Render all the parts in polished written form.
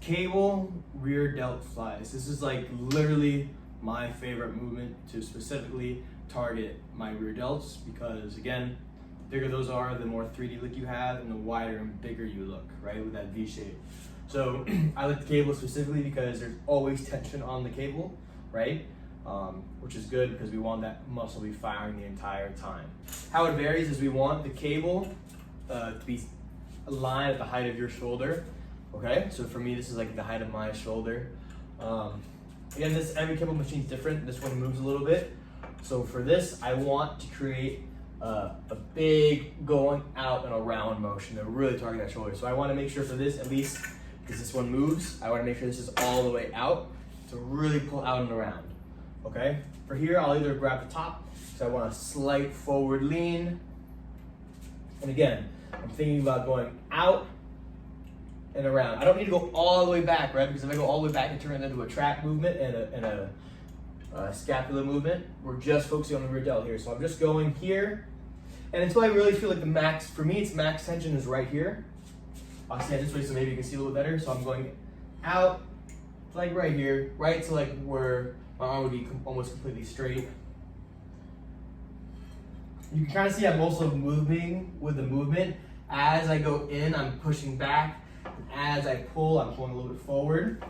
Cable rear delt flies. This is like literally my favorite movement to specifically target my rear delts, because again, the bigger those are, the more 3D look you have, and the wider and bigger you look, right, with that V shape. So I like the cable specifically because there's always tension on the cable, right? Which is good because we want that muscle to be firing the entire time. How it varies is we want the cable to be aligned at the height of your shoulder. Okay, so for me, this is like the height of my shoulder. Again, every cable machine is different. This one moves a little bit. So for this, I want to create a big going out and around motion to really target that shoulder. So I want to make sure for this, at least, because this one moves, I want to make sure this is all the way out to really pull out and around. Okay, for here, I'll either grab the top, so I want a slight forward lean. And again, I'm thinking about going out and around. I don't need to go all the way back, right? Because if I go all the way back, it turns into a trap movement and a scapular movement. We're just focusing on the rear delt here. So I'm just going here. And until I really feel like the max, for me, it's max tension is right here. I'll stand this way so maybe you can see a little better. So I'm going out, like right here, right to like where my arm would be almost completely straight. You can kind of see I'm also moving with the movement. As I go in, I'm pushing back. As I pull, I'm pulling a little bit forward,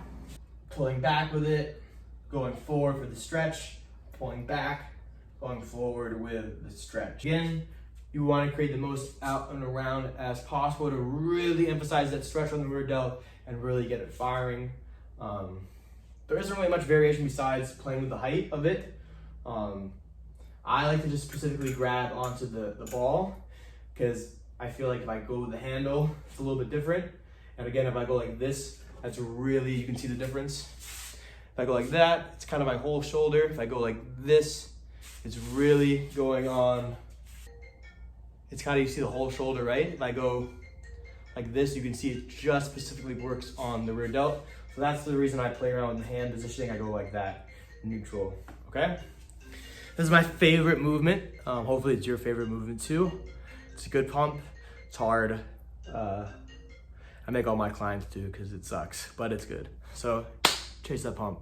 pulling back with it, going forward for the stretch, pulling back, going forward with the stretch. Again, you want to create the most out and around as possible to really emphasize that stretch on the rear delt and really get it firing. There isn't really much variation besides playing with the height of it. I like to just specifically grab onto the ball because I feel like if I go with the handle, it's a little bit different. And again, if I go like this, that's really, you can see the difference. If I go like that, it's kind of my whole shoulder. If I go like this, it's really going on. It's kind of, you see the whole shoulder, right? If I go like this, you can see it just specifically works on the rear delt. So that's the reason I play around with the hand positioning. I go like that, neutral, okay? This is my favorite movement. Hopefully it's your favorite movement too. It's a good pump, it's hard. I make all my clients do because it sucks, but it's good. So chase that pump.